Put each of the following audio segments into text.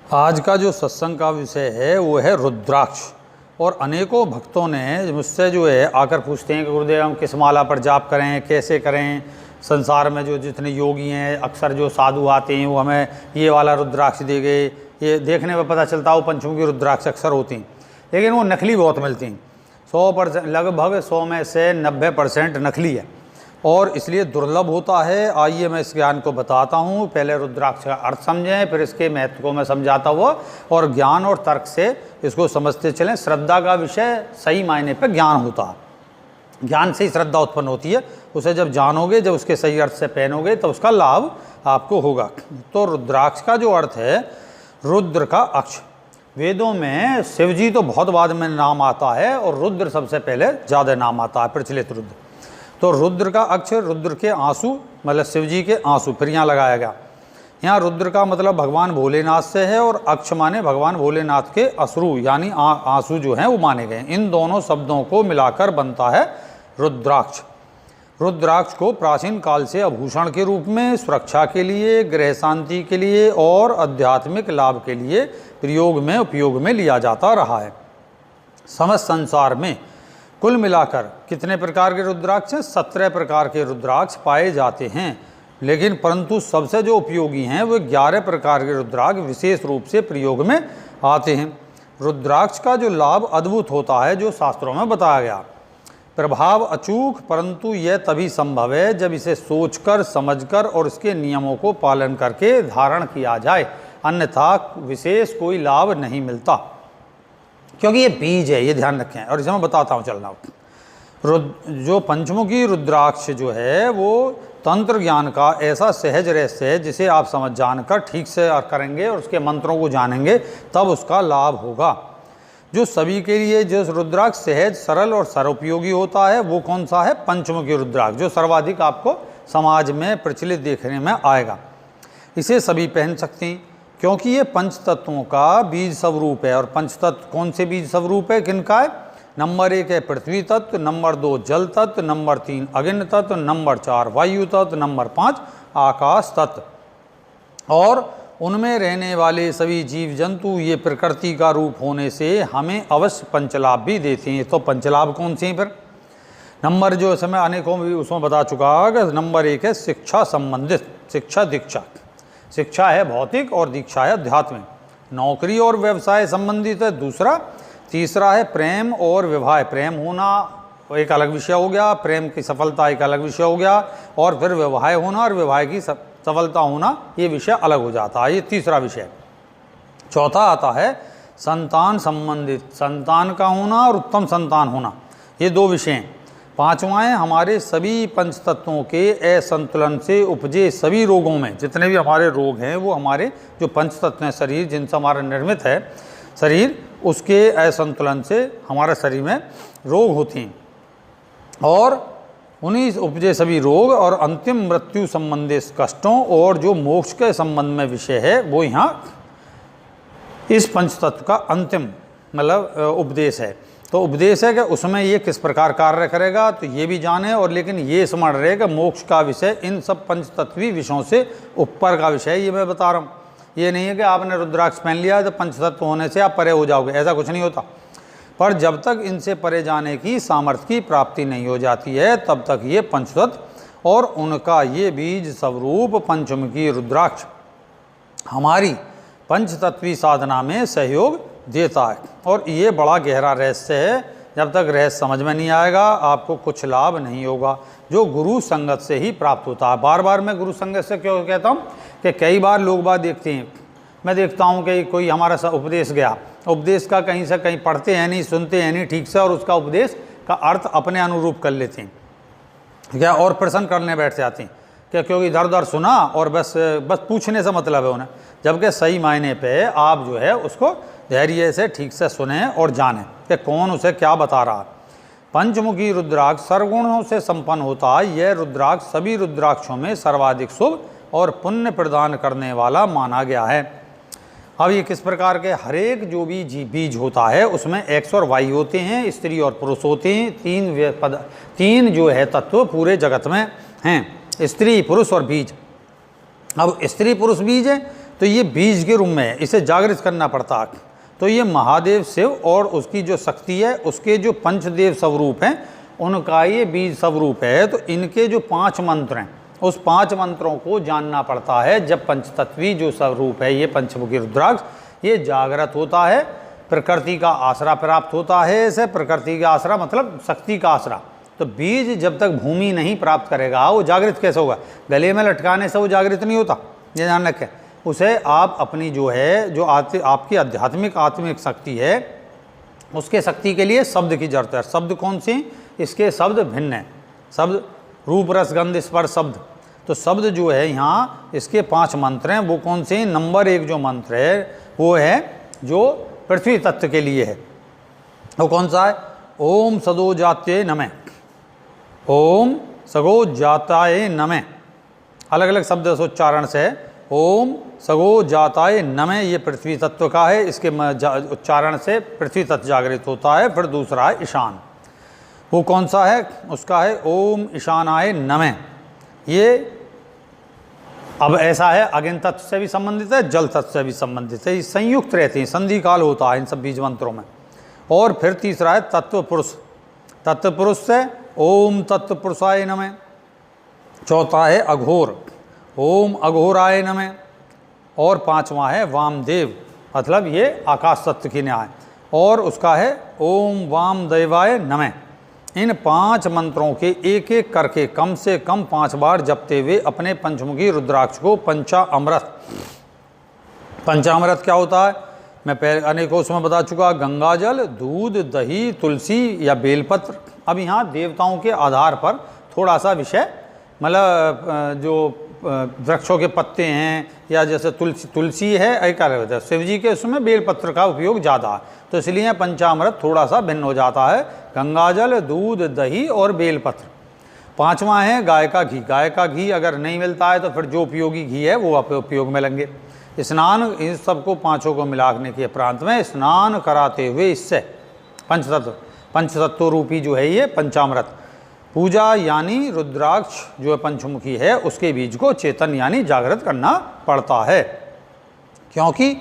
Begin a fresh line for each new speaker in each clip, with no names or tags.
आज का जो सत्संग का विषय है वो है रुद्राक्ष। और अनेकों भक्तों ने मुझसे जो है आकर पूछते हैं कि गुरुदेव हम किस माला पर जाप करें, कैसे करें। संसार में जो जितने योगी हैं, अक्सर जो साधु आते हैं वो हमें ये वाला रुद्राक्ष दे गए। ये देखने में पता चलता है वो पंचमुखी रुद्राक्ष अक्सर होती हैं, लेकिन वो नकली बहुत मिलती हैं। 100% लगभग 100 में से 90% नकली है और इसलिए दुर्लभ होता है। आइए मैं इस ज्ञान को बताता हूँ। पहले रुद्राक्ष का अर्थ समझें, फिर इसके महत्व को मैं समझाता हुआ और ज्ञान और तर्क से इसको समझते चलें। श्रद्धा का विषय सही मायने पर ज्ञान होता है, ज्ञान से ही श्रद्धा उत्पन्न होती है। उसे जब जानोगे, जब उसके सही अर्थ से पहनोगे तो उसका लाभ आपको होगा। तो रुद्राक्ष का जो अर्थ है, रुद्र का अक्ष। वेदों में शिव जी तो बहुत बाद में नाम आता है और रुद्र सबसे पहले ज़्यादा नाम आता है, प्रचलित रुद्र। तो रुद्र का अक्षर, रुद्र के आंसू मतलब शिव जी के आंसू, फिर यहाँ लगाया गया। यहाँ रुद्र का मतलब भगवान भोलेनाथ से है और अक्ष माने भगवान भोलेनाथ के अश्रु यानी आंसू जो हैं वो माने गए। इन दोनों शब्दों को मिलाकर बनता है रुद्राक्ष। रुद्राक्ष को प्राचीन काल से आभूषण के रूप में, सुरक्षा के लिए, ग्रह शांति के लिए और आध्यात्मिक लाभ के लिए उपयोग में लिया जाता रहा है। समस्त संसार में कुल मिलाकर कितने प्रकार के रुद्राक्ष हैं? 17 प्रकार के रुद्राक्ष पाए जाते हैं, लेकिन परंतु सबसे जो उपयोगी हैं वो 11 प्रकार के रुद्राक्ष विशेष रूप से प्रयोग में आते हैं। रुद्राक्ष का जो लाभ अद्भुत होता है, जो शास्त्रों में बताया गया। प्रभाव अचूक, परंतु यह तभी संभव है जब इसे सोचकर, समझकर और इसके नियमों को पालन करके धारण किया जाए, अन्यथा विशेष कोई लाभ नहीं मिलता। क्योंकि ये बीज है, ये ध्यान रखें। और इसे मैं बताता हूँ चलना। जो पंचमुखी रुद्राक्ष जो है वो तंत्र ज्ञान का ऐसा सहज रहस्य है जिसे आप समझ जानकर ठीक से करेंगे और उसके मंत्रों को जानेंगे तब उसका लाभ होगा। जो सभी के लिए जो रुद्राक्ष सहज, सरल और सर्वोपयोगी होता है वो कौन सा है? पंचमुखी रुद्राक्ष, जो सर्वाधिक आपको समाज में प्रचलित देखने में आएगा। इसे सभी पहन सकते हैं क्योंकि ये पंच तत्वों का बीज स्वरूप है। और पंच तत्व कौन से बीज स्वरूप है, किनका है? नंबर 1 है पृथ्वी तत्व, नंबर 2 जल तत्व, नंबर 3 अग्नि तत्व, नंबर 4 वायु तत्व, नंबर 5 आकाश तत्व। और उनमें रहने वाले सभी जीव जंतु ये प्रकृति का रूप होने से हमें अवश्य पंचलाभ भी देते हैं। तो पंचलाभ कौन से हैं फिर? नंबर जो समय अनेकों भी उसमें बता चुका कि नंबर 1 है शिक्षा संबंधित, शिक्षा दीक्षा। शिक्षा है भौतिक और दीक्षा है आध्यात्मिक। नौकरी और व्यवसाय संबंधित है दूसरा। तीसरा है प्रेम और विवाह। प्रेम होना एक अलग विषय हो गया, प्रेम की सफलता एक अलग विषय हो गया, और फिर विवाह होना और विवाह की सफलता होना ये विषय अलग हो जाता है, ये तीसरा विषय। चौथा आता है संतान संबंधित, संतान का होना और उत्तम संतान होना, ये 2 विषय हैं। पांचवा है हमारे सभी पंच तत्वों के असंतुलन से उपजे सभी रोगों में, जितने भी हमारे रोग हैं वो हमारे जो पंच तत्व हैं, शरीर जिनसे हमारा निर्मित है शरीर, उसके असंतुलन से हमारे शरीर में रोग होते हैं और उन्हीं उपजे सभी रोग और अंतिम मृत्यु संबंधित कष्टों और जो मोक्ष के संबंध में विषय है वो यहाँ इस पंच तत्व का अंतिम मतलब उपदेश है। तो उपदेश है कि उसमें ये किस प्रकार कार्य करेगा तो ये भी जाने, और लेकिन ये समझ रहे कि मोक्ष का विषय इन सब पंच तत्वी विषयों से ऊपर का विषय है, ये मैं बता रहा हूँ। ये नहीं है कि आपने रुद्राक्ष पहन लिया तो पंच तत्व होने से आप परे हो जाओगे, ऐसा कुछ नहीं होता। पर जब तक इनसे परे जाने की सामर्थ्य की प्राप्ति नहीं हो जाती है तब तक ये पंचतत्व और उनका ये बीज स्वरूप पंचमुखी रुद्राक्ष हमारी पंचतत्वी साधना में सहयोग देता है। और ये बड़ा गहरा रहस्य है, जब तक रहस्य समझ में नहीं आएगा आपको कुछ लाभ नहीं होगा, जो गुरु संगत से ही प्राप्त होता है। बार बार मैं गुरु संगत से क्यों कहता हूँ कि कई बार लोग बात देखते हैं, मैं देखता हूँ कि कोई हमारा सा उपदेश गया, उपदेश का कहीं से कहीं पढ़ते हैं नहीं, सुनते हैं नहीं ठीक से, और उसका उपदेश का अर्थ अपने अनुरूप कर लेते हैं क्या, और प्रश्न करने बैठ जाते हैं क्या, क्योंकि इधर उधर सुना और बस पूछने से मतलब है उन्हें। जबकि सही मायने पे आप जो है उसको धैर्य से ठीक से सुने और जानें कि कौन उसे क्या बता रहा है। पंचमुखी रुद्राक्ष सर्वगुणों से संपन्न होता है। यह रुद्राक्ष सभी रुद्राक्षों में सर्वाधिक शुभ और पुण्य प्रदान करने वाला माना गया है। अब ये किस प्रकार के, हर एक जो भी बीज होता है उसमें एक्स और वाई होते हैं, स्त्री और पुरुष होते हैं। तीन जो है तत्व पूरे जगत में हैं, स्त्री पुरुष और बीज। अब स्त्री पुरुष बीज है तो ये बीज के रूप में है, इसे जागृत करना पड़ता है। तो ये महादेव शिव और उसकी जो शक्ति है, उसके जो पंचदेव स्वरूप हैं, उनका ये बीज स्वरूप है। तो इनके जो 5 मंत्र हैं, उस 5 मंत्रों को जानना पड़ता है। जब पंचतत्वी जो स्वरूप है ये पंचमुखी रुद्राक्ष, ये जागृत होता है, प्रकृति का आसरा प्राप्त होता है। इसे प्रकृति का आसरा मतलब शक्ति का आसरा। तो बीज जब तक भूमि नहीं प्राप्त करेगा वो जागृत कैसे होगा? गले में लटकाने से वो जागृत नहीं होता, ये ध्यान रखें। उसे आप अपनी जो है, जो आपकी आत्मिक शक्ति है, उसके शक्ति के लिए शब्द की जरूरत है। शब्द कौन से? इसके शब्द भिन्न हैं। शब्द रूप रस गंध स्पर्श शब्द। तो शब्द जो है यहाँ इसके 5 मंत्र हैं। वो कौन से? नंबर 1 जो मंत्र है वो है जो पृथ्वी तत्व के लिए है। वो कौन सा है? ओम सदो जात्ये नमः। ओम सगो जाताय नमः। अलग अलग शब्द से उच्चारण से ओम सगो जाताय नमः, ये पृथ्वी तत्व का है। इसके उच्चारण से पृथ्वी तत्व जागृत होता है। फिर दूसरा है ईशान। वो कौन सा है? उसका है ओम ईशानाय नमः। ये अब ऐसा है, अग्नि तत्व से भी संबंधित है, जल तत्व से भी संबंधित है। ये संयुक्त रहते हैं, संधि काल होता है इन सब बीज मंत्रों में। और फिर तीसरा है तत्व पुरुष। तत्व पुरुष से ओम तत्व पुरुषाय नमः। चौथा है अघोर, ओम अघोराय नमः। और 5वां है वामदेव, मतलब ये आकाश तत्व की न्याय। और उसका है ओम वामदेवाय नमः। इन 5 मंत्रों के एक एक करके कम से कम 5 बार जपते हुए अपने पंचमुखी रुद्राक्ष को पंचामृत क्या होता है? मैं पहले अनेकों उसमें बता चुका। गंगा जल, दूध, दही, तुलसी या बेलपत्र। अब यहाँ देवताओं के आधार पर थोड़ा सा विषय, मतलब जो वृक्षों के पत्ते हैं या जैसे तुलसी है, एक अलग है। शिव जी के उसमें बेलपत्र का उपयोग ज़्यादा है, तो इसलिए पंचामृत थोड़ा सा भिन्न हो जाता है। गंगाजल, दूध, दही और बेलपत्र। 5वां है गाय का घी। गाय का घी अगर नहीं मिलता है तो फिर जो उपयोगी घी है वो आप उपयोग में लेंगे। स्नान, इन सबको 5 को मिलाने के प्रांत में स्नान कराते हुए इससे पंचतत्व रूपी जो है ये पंचामृत पूजा, यानी रुद्राक्ष जो पंचमुखी है उसके बीज को चेतन यानी जागृत करना पड़ता है। क्योंकि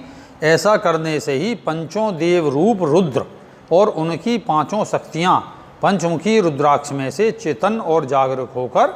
ऐसा करने से ही पंचों देव रूप रुद्र और उनकी 5 शक्तियाँ पंचमुखी रुद्राक्ष में से चेतन और जागरूक होकर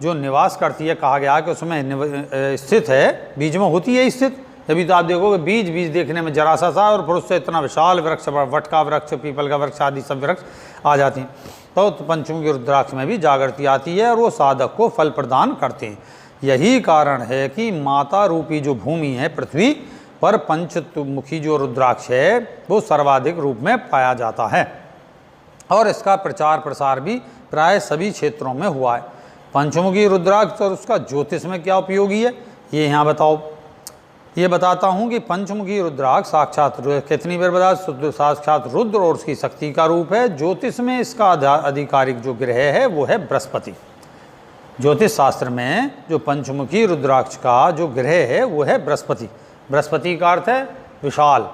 जो निवास करती है, कहा गया कि उसमें स्थित है, बीज में होती है स्थित। तभी तो आप देखोगे बीज देखने में जरा सा और फिर उससे इतना विशाल वृक्ष, वट का वृक्ष, पीपल का वृक्ष आदि सब वृक्ष आ जाती हैं। तो पंचमुखी रुद्राक्ष में भी जागृति आती है और वो साधक को फल प्रदान करते हैं। यही कारण है कि माता रूपी जो भूमि है पृथ्वी पर पंचमुखी जो रुद्राक्ष है वो सर्वाधिक रूप में पाया जाता है। और इसका प्रचार प्रसार भी प्राय सभी क्षेत्रों में हुआ है। पंचमुखी रुद्राक्ष और उसका ज्योतिष में क्या उपयोगी है ये यहाँ बताओ। ये बताता हूँ कि पंचमुखी रुद्राक्ष साक्षात, कितनी बार बता, साक्षात रुद्र और उसकी शक्ति का रूप है। ज्योतिष में इसका आधिकारिक जो ग्रह है वो है बृहस्पति। ज्योतिष शास्त्र में जो पंचमुखी रुद्राक्ष का जो ग्रह है वो है बृहस्पति। बृहस्पति का अर्थ है विशाल,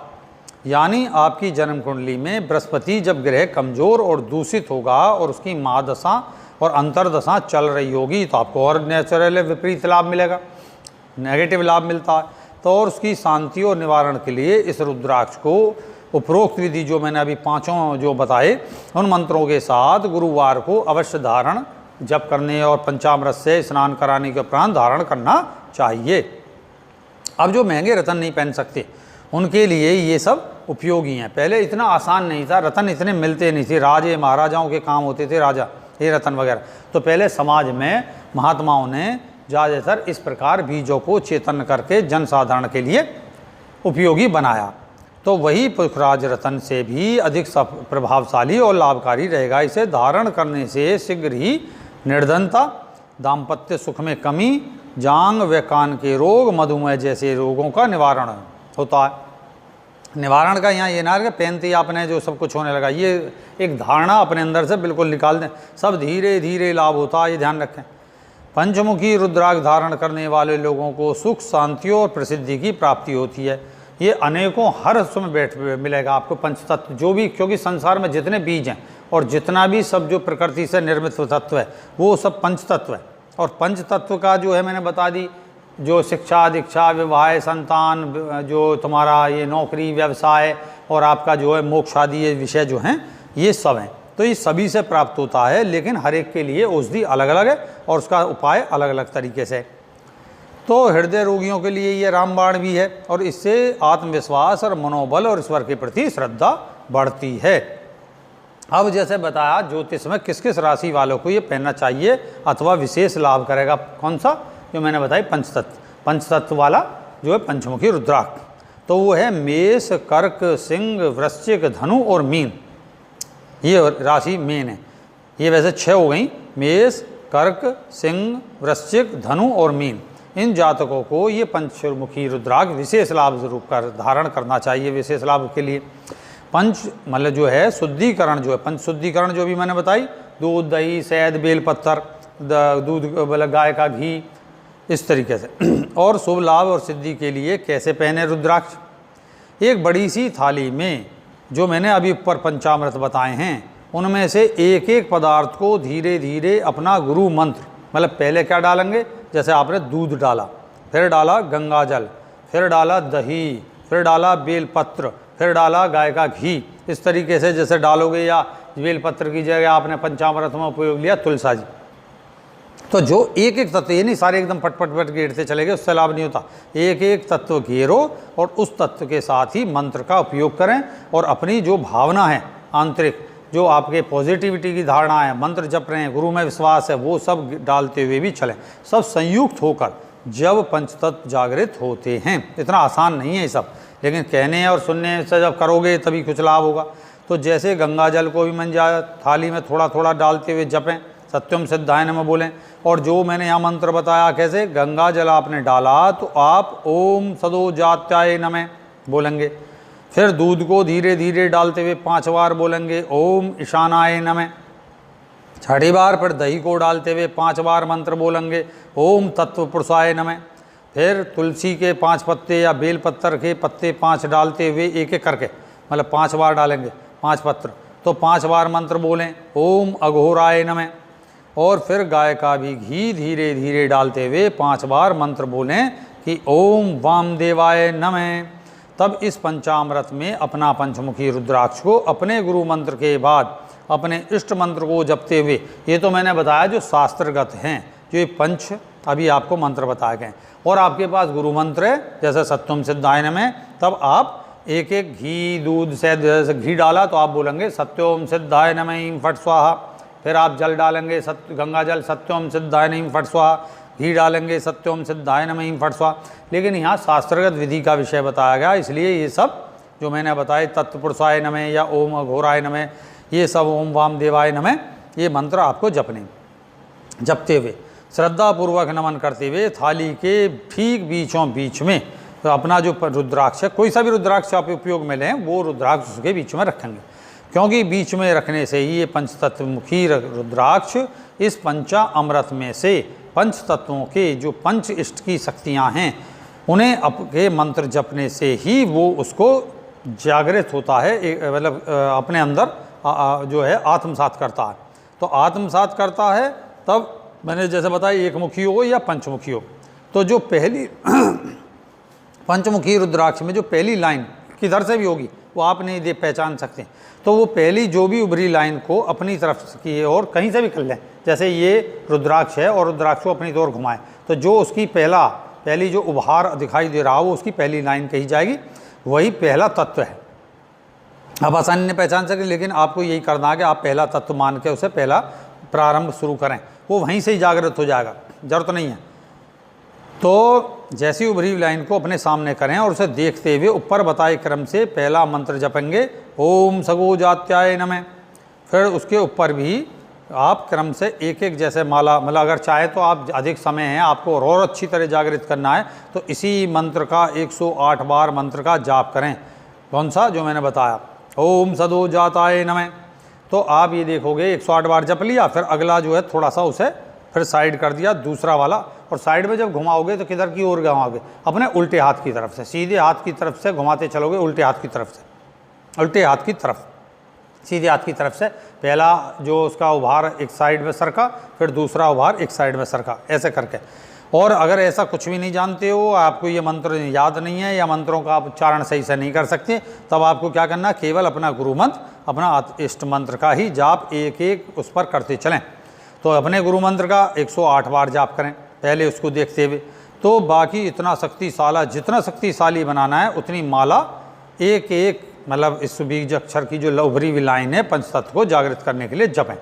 यानी आपकी जन्म कुंडली में बृहस्पति जब ग्रह कमजोर और दूषित होगा और उसकी महादशा और अंतरदशा चल रही होगी तो आपको और नेचुरल विपरीत लाभ मिलेगा, नेगेटिव लाभ मिलता है। तो और उसकी शांति और निवारण के लिए इस रुद्राक्ष को उपरोक्त विधि जो मैंने अभी 5 जो बताए उन मंत्रों के साथ गुरुवार को अवश्य धारण जप करने और पंचामृत से स्नान कराने के उपरांत धारण करना चाहिए। अब जो महंगे रतन नहीं पहन सकते उनके लिए ये सब उपयोगी हैं। पहले इतना आसान नहीं था, रतन इतने मिलते नहीं थे, राजे महाराजाओं के काम होते थे राजा ये रतन वगैरह। तो पहले समाज में महात्माओं ने ज़्यादातर इस प्रकार बीजों को चेतन करके जन साधारण के लिए उपयोगी बनाया। तो वही पुष्पराज रतन से भी अधिक प्रभावशाली और लाभकारी रहेगा। इसे धारण करने से शीघ्र ही निर्धनता, दाम्पत्य सुख में कमी, जांग व कान के रोग, मधुमेह जैसे रोगों का निवारण होता है। निवारण का यहाँ ये ना कि पहनते ही आपने जो सब कुछ होने लगा, ये एक धारणा अपने अंदर से बिल्कुल निकाल दें, सब धीरे धीरे लाभ होता है, ये ध्यान रखें। पंचमुखी रुद्राक्ष धारण करने वाले लोगों को सुख, शांति और प्रसिद्धि की प्राप्ति होती है। ये अनेकों हर समय मिलेगा आपको पंचतत्व जो भी, क्योंकि संसार में जितने बीज हैं और जितना भी सब जो प्रकृति से निर्मित तत्व है वो सब पंचतत्व है। और पंचतत्व का जो है मैंने बता दी जो शिक्षा दीक्षा विवाह संतान जो तुम्हारा ये नौकरी व्यवसाय और आपका जो है मोक्ष आदि ये विषय जो हैं ये सब हैं। तो ये सभी से प्राप्त होता है, लेकिन हर एक के लिए औषधि अलग अलग है और उसका उपाय अलग अलग तरीके से। तो हृदय रोगियों के लिए ये रामबाण भी है और इससे आत्मविश्वास और मनोबल और ईश्वर के प्रति श्रद्धा बढ़ती है। अब जैसे बताया ज्योतिष में किस किस राशि वालों को ये पहनना चाहिए अथवा विशेष लाभ करेगा, कौन सा, जो मैंने बताई पंचतत्व वाला जो है पंचमुखी रुद्राक्ष। तो वो है मेष, कर्क, सिंह, वृश्चिक, धनु और मीन। ये राशि मेन है। ये वैसे 6 हो गई, मेष, कर्क, सिंह, वृश्चिक, धनु और मीन। इन जातकों को ये पंचमुखी रुद्राक्ष विशेष लाभ रूप कर धारण करना चाहिए। विशेष लाभ के लिए पंच मतलब जो है शुद्धिकरण, जो है पंच शुद्धिकरण जो भी मैंने बताई, दूध, दही, शहद, बेलपत्तर, दूध मतलब गाय का घी, इस तरीके से। और शुभ लाभ और सिद्धि के लिए कैसे पहने रुद्राक्ष? एक बड़ी सी थाली में जो मैंने अभी ऊपर पंचामृत बताए हैं उनमें से एक एक पदार्थ को धीरे धीरे अपना गुरु मंत्र, मतलब पहले क्या डालेंगे, जैसे आपने दूध डाला, फिर डाला गंगा जल, फिर डाला दही, फिर डाला बेलपत्र, फिर डाला गाय का घी, इस तरीके से जैसे डालोगे, या बेलपत्र की जगह आपने पंचामृत में उपयोग लिया तुलसा जी। तो जो एक एक तत्व, ये नहीं सारे एकदम पट पट पट घेरते चले गए, उससे लाभ नहीं होता। एक एक तत्व घेरो और उस तत्व के साथ ही मंत्र का उपयोग करें और अपनी जो भावना है आंतरिक, जो आपके पॉजिटिविटी की धारणा है, मंत्र जप रहे हैं, गुरु में विश्वास है, वो सब डालते हुए भी चलें। सब संयुक्त होकर जब पंचतत्व जागृत होते हैं। इतना आसान नहीं है ये सब, लेकिन कहने और सुनने से जब करोगे तभी कुछ लाभ होगा। तो जैसे गंगा जल को भी मंजा थाली में थोड़ा थोड़ा डालते हुए जपें, सत्यम सिद्धाय नमः बोलें। और जो मैंने यहाँ मंत्र बताया कैसे, गंगा जल आपने डाला तो आप ओम सदो जात्याय नमः बोलेंगे, फिर दूध को धीरे धीरे डालते हुए 5 बार बोलेंगे ओम ईशानाय नमः, 6ठी बार फिर दही को डालते हुए 5 बार मंत्र बोलेंगे ओम तत्व पुरुषाय नमः, फिर तुलसी के 5 पत्ते या बेल पत्तर के पत्ते 5 डालते हुए एक एक करके, मतलब 5 बार डालेंगे 5 पत्र, तो 5 बार मंत्र बोलें ओम अघोराय नमः। और फिर गाय का भी घी धीरे धीरे डालते हुए 5 बार मंत्र बोलें कि ओम वामदेवाय नमः। तब इस पंचामृत में अपना पंचमुखी रुद्राक्ष को अपने गुरु मंत्र के बाद अपने इष्ट मंत्र को जपते हुए, ये तो मैंने बताया जो शास्त्रगत हैं, जो ये पंच अभी आपको मंत्र बताए गए, और आपके पास गुरु मंत्र है जैसे सत्यम सिद्धाय नमः, तब आप एक एक घी दूध से जैसे घी डाला तो आप बोलेंगे सत्यम सिद्धाय नमः फट स्वाहा, फिर आप जल डालेंगे गंगा जल सत्यम सिद्धाय नमः फट स्वाहा, घी डालेंगे सत्यम सिद्धाय नमः फट स्वाहा। लेकिन यहाँ शास्त्रगत विधि का विषय बताया गया, इसलिए ये सब जो मैंने बताए तत्पुरुषाय नमः या ओम अघोराय नमः, ये सब ओम वामदेवाय नमः, ये मंत्र आपको जपते हुए श्रद्धापूर्वक नमन करते हुए थाली के ठीक बीचों बीच में तो अपना जो रुद्राक्ष है, कोई सा भी रुद्राक्ष आप उपयोग में लें, वो रुद्राक्ष उसके बीच में रखेंगे, क्योंकि बीच में रखने से ही ये पंचतत्वमुखी रुद्राक्ष इस पंचा अमृत में से पंच तत्वों के जो पंच इष्ट की शक्तियाँ हैं उन्हें अपने मंत्र जपने से ही वो उसको जागृत होता है, मतलब अपने अंदर जो है आत्मसात करता है। तो आत्मसात करता है, तब मैंने जैसे बताया एक मुखी हो या पंचमुखी हो। तो जो पहली पंचमुखी रुद्राक्ष में जो पहली लाइन किधर से भी होगी वो आप नहीं पहचान सकते, तो वो पहली जो भी उभरी लाइन को अपनी तरफ की और कहीं से भी कर लें, जैसे ये रुद्राक्ष है और रुद्राक्ष को अपनी ओर घुमाएं, तो जो उसकी पहली जो उभार दिखाई दे रहा हो वो उसकी पहली लाइन कही जाएगी, वही पहला तत्व है। आप आसानी नहीं पहचान सकते, लेकिन आपको यही करना है कि आप पहला तत्व मान के उसे पहला प्रारंभ शुरू करें, वो वहीं से ही जागृत हो जाएगा, जरूरत नहीं है। तो जैसी उभरी लाइन को अपने सामने करें और उसे देखते हुए ऊपर बताए क्रम से पहला मंत्र जपेंगे ओम सगो जात्याय नमः, फिर उसके ऊपर भी आप क्रम से एक एक जैसे माला, मतलब अगर चाहे तो आप अधिक समय है आपको और अच्छी तरह जागृत करना है तो इसी मंत्र का 108 बार मंत्र का जाप करें। कौन सा, जो मैंने बताया ओम सदो जाताय नमः। तो आप ये देखोगे 108 बार जप लिया, फिर अगला जो है थोड़ा सा उसे फिर साइड कर दिया दूसरा वाला, और साइड में जब घुमाओगे तो किधर की ओर घुमाओगे, अपने उल्टे हाथ की तरफ से, सीधे हाथ की तरफ से घुमाते चलोगे, उल्टे हाथ की तरफ से, उल्टे हाथ की तरफ, सीधे हाथ की तरफ से। पहला जो उसका उभार एक साइड में सरका, फिर दूसरा उभार एक साइड में सरका, ऐसे करके। और अगर ऐसा कुछ भी नहीं जानते हो, आपको ये मंत्र याद नहीं है या मंत्रों का आप उच्चारण सही से नहीं कर सकते, तब आपको क्या करना, केवल अपना गुरु मंत्र, अपना इष्ट मंत्र का ही जाप एक एक उस पर करते चलें। तो अपने गुरु मंत्र का 108 बार जाप करें पहले उसको देखते हुए। तो बाकी इतना शक्तिशाला, जितना शक्तिशाली बनाना है उतनी माला एक एक मतलब इस बीज अक्षर की जो उभरी हुई लाइन है पंचतत्व को जागृत करने के लिए जपें।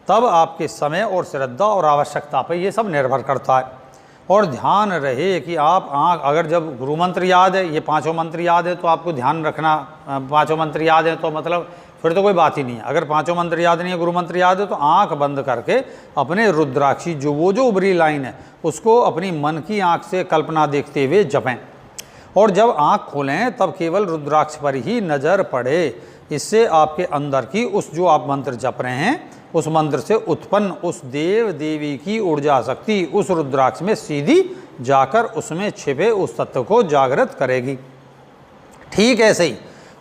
तब आपके समय और श्रद्धा और आवश्यकता पर ये सब निर्भर करता है। और ध्यान रहे कि आप अगर जब गुरु मंत्र याद है, ये पांचों मंत्र याद है, तो आपको ध्यान रखना पांचों मंत्र याद है तो मतलब फिर तो कोई बात ही नहीं है। अगर पांचों मंत्र याद नहीं है, गुरु मंत्र याद है, तो आंख बंद करके अपने रुद्राक्षी जो उभरी लाइन है उसको अपनी मन की आंख से कल्पना देखते हुए जपें। और जब आंख खोलें तब केवल रुद्राक्ष पर ही नज़र पड़े। इससे आपके अंदर की उस जो आप मंत्र जप रहे हैं उस मंत्र से उत्पन्न उस देव देवी की ऊर्जा शक्ति उस रुद्राक्ष में सीधी जाकर उसमें छिपे उस तत्व को जागृत करेगी। ठीक ऐसे ही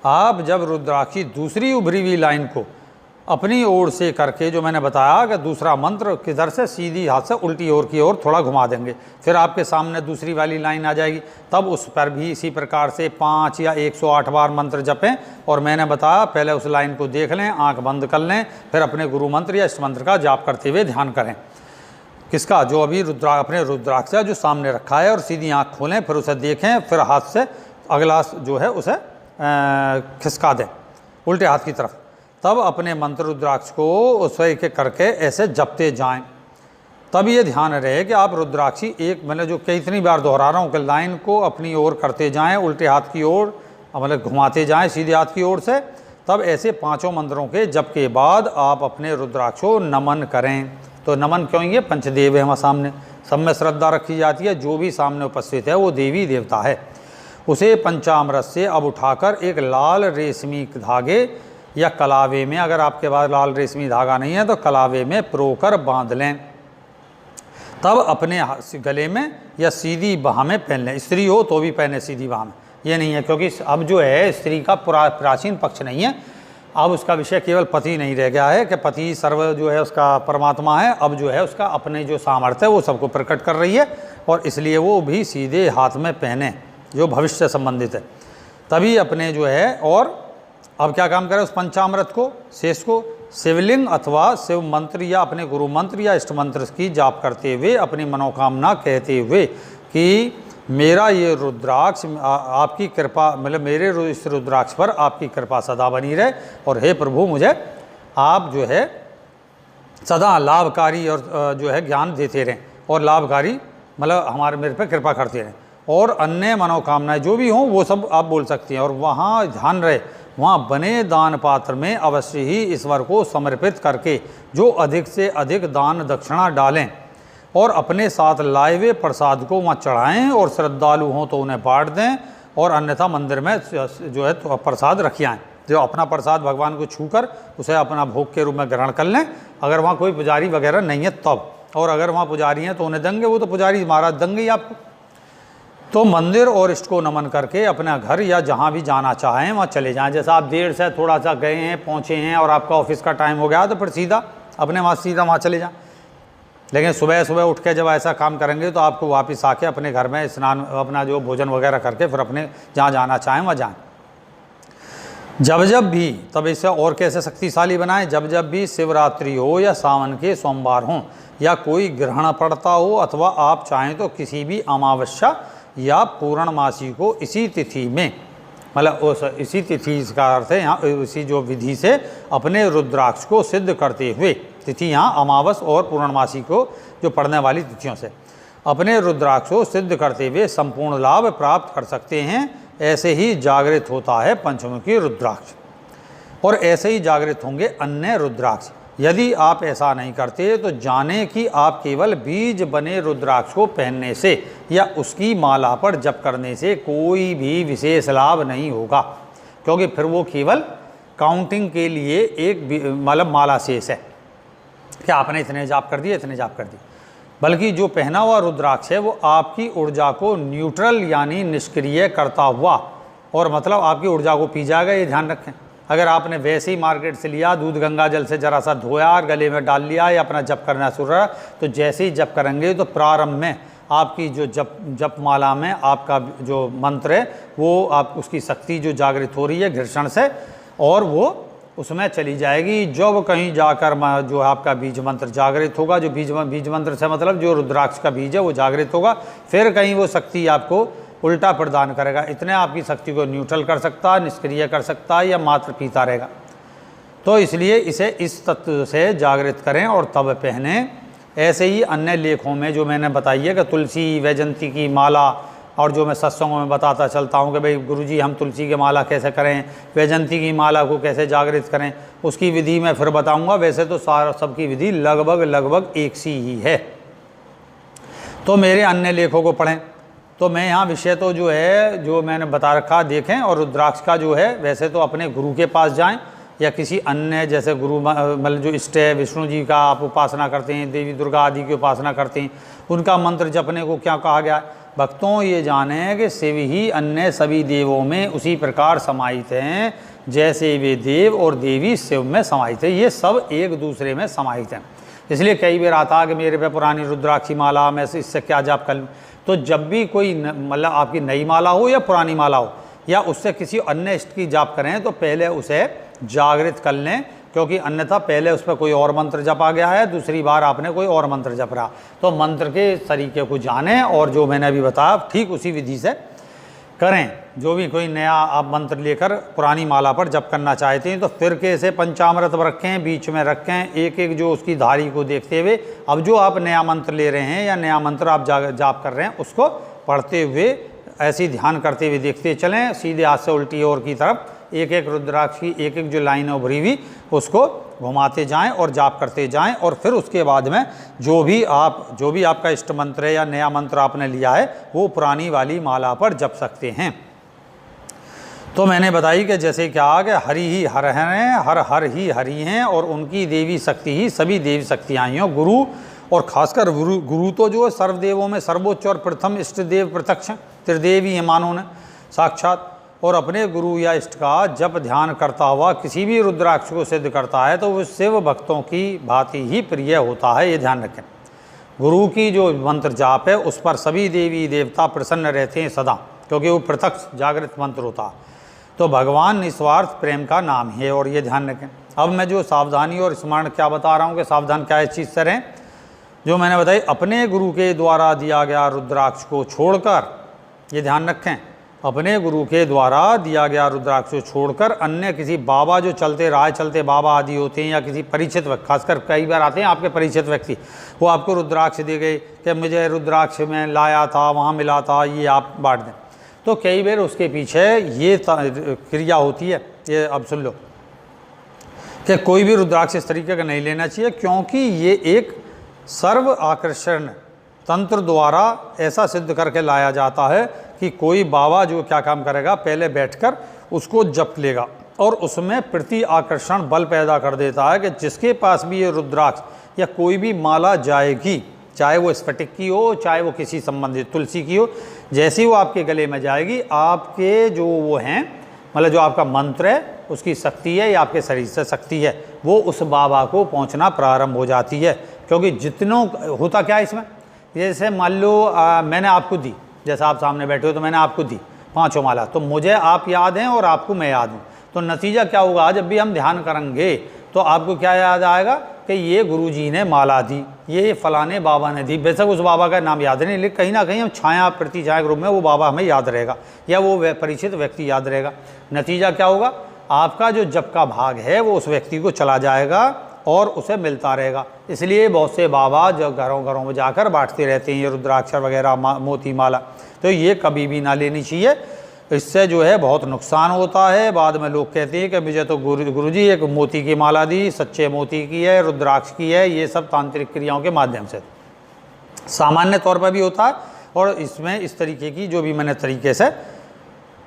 आप जब रुद्राक्षी दूसरी उभरी हुई लाइन को अपनी ओर से करके, जो मैंने बताया कि दूसरा मंत्र किधर से सीधी हाथ से उल्टी ओर की ओर थोड़ा घुमा देंगे, फिर आपके सामने दूसरी वाली लाइन आ जाएगी। तब उस पर भी इसी प्रकार से 5 या 108 बार मंत्र जपें। और मैंने बताया पहले उस लाइन को देख लें, आंख बंद कर लें, फिर अपने गुरु मंत्र या इष्ट मंत्र का जाप करते हुए ध्यान करें। किसका, जो अभी अपने रुद्राक्ष जो सामने रखा है, और सीधी आँख खोलें, फिर उसे देखें, फिर हाथ से अगला जो है उसे खिसका दें उल्टे हाथ की तरफ। तब अपने मंत्र रुद्राक्ष को उस एक एक करके ऐसे जपते जाएं। तब ये ध्यान रहे कि आप रुद्राक्षी एक मतलब जो कितनी बार दोहरा रहा हूँ कि लाइन को अपनी ओर करते जाएं, उल्टे हाथ की ओर मतलब घुमाते जाएं सीधे हाथ की ओर से। तब ऐसे पांचों मंत्रों के जप के बाद आप अपने रुद्राक्ष को नमन करें। तो नमन क्यों, ये पंचदेव है हमारे सामने, सब में श्रद्धा रखी जाती है। जो भी सामने उपस्थित है वो देवी देवता है। उसे पंचामृत से अब उठाकर एक लाल रेशमी धागे या कलावे में, अगर आपके पास लाल रेशमी धागा नहीं है तो कलावे में पिरोकर बांध लें। तब अपने गले में या सीधी बाह में पहन लें। स्त्री हो तो भी पहने सीधी बाह में, ये नहीं है, क्योंकि अब जो है स्त्री का प्राचीन पक्ष नहीं है, अब उसका विषय केवल पति नहीं रह गया है कि पति सर्व जो है उसका परमात्मा है। अब जो है उसका अपने जो सामर्थ्य है वो सबको प्रकट कर रही है, और इसलिए वो भी सीधे हाथ में पहने जो भविष्य से संबंधित है। तभी अपने जो है, और अब क्या काम करें, उस पंचामृत को शेष को शिवलिंग अथवा शिव मंत्र या अपने गुरु मंत्र या इष्ट मंत्र की जाप करते हुए अपनी मनोकामना कहते हुए कि मेरा ये रुद्राक्ष आपकी कृपा, मतलब मेरे इस रुद्राक्ष पर आपकी कृपा सदा बनी रहे, और हे प्रभु मुझे आप जो है सदा लाभकारी और जो है ज्ञान देते रहें, और लाभकारी मतलब हमारे मेरे पे कृपा करते रहें, और अन्य मनोकामनाएं जो भी हों वो सब आप बोल सकती हैं। और वहाँ ध्यान रहे, वहाँ बने दान पात्र में अवश्य ही ईश्वर को समर्पित करके जो अधिक से अधिक दान दक्षिणा डालें, और अपने साथ लाए हुए प्रसाद को वहाँ चढ़ाएं, और श्रद्धालु हों तो उन्हें बांट दें, और अन्यथा मंदिर में जो है तो प्रसाद रखिए आएँ। जो अपना प्रसाद भगवान को छूकर उसे अपना भोग के रूप में ग्रहण कर लें, अगर वहाँ कोई पुजारी वगैरह नहीं है तब। और अगर वहाँ पुजारी हैं तो उन्हें देंगे, वो तो पुजारी महाराज देंगे ही आपको। तो मंदिर और इष्ट को नमन करके अपना घर या जहाँ भी जाना चाहें वहाँ चले जाएं। जैसा आप देर से थोड़ा सा गए हैं, पहुँचे हैं, और आपका ऑफिस का टाइम हो गया तो फिर सीधा अपने वहाँ चले जाएं। लेकिन सुबह सुबह उठ के जब ऐसा काम करेंगे तो आपको वापस आके अपने घर में स्नान अपना जो भोजन वगैरह करके फिर अपने जहाँ जाना चाहें वहाँ जाएँ। जब भी, तब इसे और कैसे शक्तिशाली बनाएं, जब भी शिवरात्रि हो या सावन के सोमवार हों या कोई ग्रहण पड़ता हो, अथवा आप चाहें तो किसी भी अमावस्या या पूर्णमासी को इसी तिथि में, मतलब उस इसी तिथि का अर्थ है यहाँ इसी जो विधि से अपने रुद्राक्ष को सिद्ध करते हुए, तिथि यहाँ अमावस और पूर्णमासी को जो पड़ने वाली तिथियों से अपने रुद्राक्ष को सिद्ध करते हुए संपूर्ण लाभ प्राप्त कर सकते हैं। ऐसे ही जागृत होता है पंचमुखी रुद्राक्ष, और ऐसे ही जागृत होंगे अन्य रुद्राक्ष। यदि आप ऐसा नहीं करते तो जाने कि आप केवल बीज बने रुद्राक्ष को पहनने से या उसकी माला पर जप करने से कोई भी विशेष लाभ नहीं होगा, क्योंकि फिर वो केवल काउंटिंग के लिए एक मतलब माला शेष है कि आपने इतने जाप कर दिए, इतने जाप कर दिए। बल्कि जो पहना हुआ रुद्राक्ष है वो आपकी ऊर्जा को न्यूट्रल यानी निष्क्रिय करता हुआ, और मतलब आपकी ऊर्जा को पी जाएगा, ये ध्यान रखें। अगर आपने वैसे ही मार्केट से लिया, दूध गंगा जल से जरा सा धोया और गले में डाल लिया या अपना जप करना शुरू रहा, तो जैसे ही जप करेंगे तो प्रारंभ में आपकी जो जप माला में आपका जो मंत्र है वो आप उसकी शक्ति जो जागृत हो रही है घर्षण से, और वो उसमें चली जाएगी। जब कहीं जाकर जो आपका बीज मंत्र जागृत होगा, जो बीज मंत्र से मतलब जो रुद्राक्ष का बीज है वो जागृत होगा, फिर कहीं वो शक्ति आपको उल्टा प्रदान करेगा। इतने आपकी शक्ति को न्यूट्रल कर सकता है, निष्क्रिय कर सकता है, या मात्र पीता रहेगा। तो इसलिए इसे इस तत्व से जागृत करें और तब पहने। ऐसे ही अन्य लेखों में जो मैंने बताई है कि तुलसी वैजंती की माला, और जो मैं सत्संगों में बताता चलता हूँ कि भाई गुरुजी हम तुलसी की माला कैसे करें, वैजंती की माला को कैसे जागृत करें, उसकी विधि मैं फिर बताऊँगा। वैसे तो सबकी विधि लगभग एक सी ही है। तो मेरे अन्य लेखों को पढ़ें। तो मैं यहाँ विषय तो जो है जो मैंने बता रखा देखें, और रुद्राक्ष का जो है वैसे तो अपने गुरु के पास जाएं, या किसी अन्य जैसे गुरु मतलब जो इष्ट है, विष्णु जी का आप उपासना करते हैं, देवी दुर्गा आदि की उपासना करते हैं, उनका मंत्र जपने को क्या कहा गया है। भक्तों ये जाने कि शिव ही अन्य सभी देवों में उसी प्रकार समाहित हैं जैसे वे देव और देवी शिव में समाहित है। ये सब एक दूसरे में समाहित हैं। इसलिए कई बार आता है कि मेरे पे पुरानी रुद्राक्षी माला, मैं इससे क्या जाप कर लूँ। तो जब भी कोई मतलब आपकी नई माला हो या पुरानी माला हो, या उससे किसी अन्य इष्ट की जाप करें, तो पहले उसे जागृत कर लें, क्योंकि अन्यथा पहले उस पर कोई और मंत्र जपा गया है, दूसरी बार आपने कोई और मंत्र जप रहा। तो मंत्र के तरीके को जानें और जो मैंने अभी बताया ठीक उसी विधि से करें। जो भी कोई नया आप मंत्र लेकर पुरानी माला पर जप करना चाहते हैं तो फिर के से पंचामृत रखें, बीच में रखें, एक एक जो उसकी धारी को देखते हुए। अब जो आप नया मंत्र ले रहे हैं या नया मंत्र आप जाप कर रहे हैं, उसको पढ़ते हुए ऐसे ध्यान करते हुए देखते चलें, सीधे हाथ से उल्टी ओर की तरफ एक एक रुद्राक्ष की एक एक जो लाइन उभरी हुई उसको घुमाते जाएं और जाप करते जाएं। और फिर उसके बाद में जो भी आपका इष्ट मंत्र है या नया मंत्र आपने लिया है वो पुरानी वाली माला पर जप सकते हैं। तो मैंने बताई कि जैसे क्या कि हरि ही हर हैं, हर हर ही हरि हैं, और उनकी देवी शक्ति ही सभी देवी शक्तियाँ ही हैं। गुरु और खासकर गुरु तो जो है सर्वदेवों में सर्वोच्च और प्रथम इष्ट देव प्रत्यक्ष त्रिदेवी हैं मानो ने साक्षात। और अपने गुरु या इष्ट का जब ध्यान करता हुआ किसी भी रुद्राक्ष को सिद्ध करता है तो वो शिव भक्तों की भांति ही प्रिय होता है। ये ध्यान रखें। गुरु की जो मंत्र जाप है उस पर सभी देवी देवता प्रसन्न रहते हैं सदा, क्योंकि वो प्रत्यक्ष जागृत मंत्र होता है। तो भगवान निस्वार्थ प्रेम का नाम है, और ये ध्यान रखें। अब मैं जो सावधानी और स्मरण क्या बता रहा हूँ कि सावधान क्या इस चीज़ से रहें, जो मैंने बताई अपने गुरु के द्वारा दिया गया रुद्राक्ष को छोड़कर, ये ध्यान रखें, अपने गुरु के द्वारा दिया गया रुद्राक्ष को छोड़कर अन्य किसी बाबा जो चलते राह चलते बाबा आदि होते हैं, या किसी परिचित व्यक्ति, खासकर कई बार आते हैं आपके परिचित व्यक्ति, वो आपको रुद्राक्ष दे गए कि मुझे रुद्राक्ष में लाया था, वहाँ मिला था, ये आप बांट दें। तो कई बार उसके पीछे ये क्रिया होती है, ये अब सुन लो, कि कोई भी रुद्राक्ष इस तरीके का नहीं लेना चाहिए, क्योंकि ये एक सर्व आकर्षण तंत्र द्वारा ऐसा सिद्ध करके लाया जाता है कि कोई बाबा जो क्या काम करेगा, पहले बैठकर उसको जप लेगा और उसमें प्रति आकर्षण बल पैदा कर देता है कि जिसके पास भी ये रुद्राक्ष या कोई भी माला जाएगी, चाहे वो स्फटिक की हो, चाहे वो किसी संबंधित तुलसी की हो, जैसी वो आपके गले में जाएगी, आपके जो वो हैं मतलब जो आपका मंत्र है उसकी शक्ति है या आपके शरीर से शक्ति है, वो उस बाबा को पहुंचना प्रारंभ हो जाती है। क्योंकि जितनों होता क्या है इसमें, जैसे मान लो मैंने आपको दी, जैसा आप सामने बैठे हो तो मैंने आपको दी 5 माला, तो मुझे आप याद हैं और आपको मैं याद हूँ, तो नतीजा क्या होगा, जब भी हम ध्यान करेंगे तो आपको क्या याद आएगा कि ये गुरुजी ने माला दी, ये फलाने बाबा ने दी। बेशक उस बाबा का नाम याद नहीं, लेकिन कहीं ना कहीं हम छाया प्रति छाया के रूप में वो बाबा हमें याद रहेगा या वो परिचित व्यक्ति याद रहेगा। नतीजा क्या होगा, आपका जो जप का भाग है वो उस व्यक्ति को चला जाएगा और उसे मिलता रहेगा। इसलिए बहुत से बाबा जो घरों घरों में जाकर बांटते रहते हैं ये रुद्राक्षर वगैरह मोती माला, तो ये कभी भी ना लेनी चाहिए। इससे जो है बहुत नुकसान होता है। बाद में लोग कहते हैं कि मुझे तो गुरुजी एक मोती की माला दी, सच्चे मोती की है, रुद्राक्ष की है। ये सब तांत्रिक क्रियाओं के माध्यम से सामान्य तौर पर भी होता है, और इसमें इस तरीके की जो भी मैंने तरीके से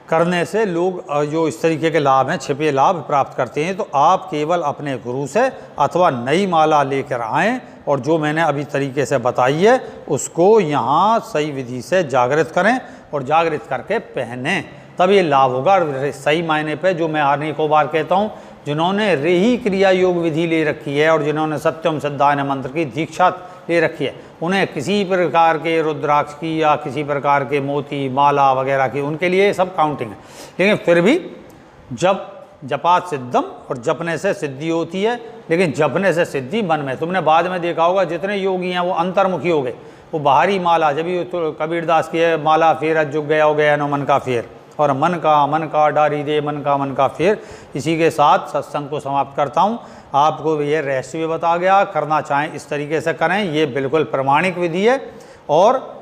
करने से लोग जो इस तरीके के लाभ हैं, छिपे लाभ प्राप्त करते हैं। तो आप केवल अपने गुरु से अथवा नई माला लेकर आएँ और जो मैंने अभी तरीके से बताई है उसको यहाँ सही विधि से जागृत करें और जागृत करके पहने, तब ये लाभ होगा। सही मायने पे जो मैं अनेकों बार कहता हूँ, जिन्होंने रेही क्रिया योग विधि ले रखी है और जिन्होंने सत्यम सिद्धायन मंत्र की दीक्षा ले रखी है, उन्हें किसी प्रकार के रुद्राक्ष की या किसी प्रकार के मोती माला वगैरह की, उनके लिए सब काउंटिंग है। लेकिन फिर भी जब जपात सिद्धम, और जपने से सिद्धि होती है, लेकिन जपने से सिद्धि मन में। तुमने बाद में देखा होगा जितने योगी हैं वो अंतर्मुखी हो गए, वो बाहरी माला, जब भी तो कबीरदास की है, माला फेर जुग गया हो गया नो मन का फेर, और मन का डारी दे मन का फेर। इसी के साथ सत्संग को समाप्त करता हूँ। आपको ये रहस्य भी बता गया, करना चाहें इस तरीके से करें, ये बिल्कुल प्रमाणिक विधि है, और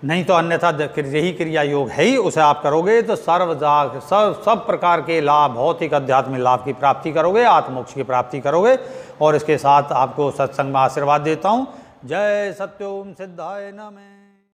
नहीं तो अन्यथा यही क्रिया योग है ही, उसे आप करोगे तो सब प्रकार के लाभ, भौतिक आध्यात्मिक लाभ की प्राप्ति करोगे, आत्मोक्ष की प्राप्ति करोगे। और इसके साथ आपको सत्संग में आशीर्वाद देता हूँ। जय सत्योम सिद्धाय नमः।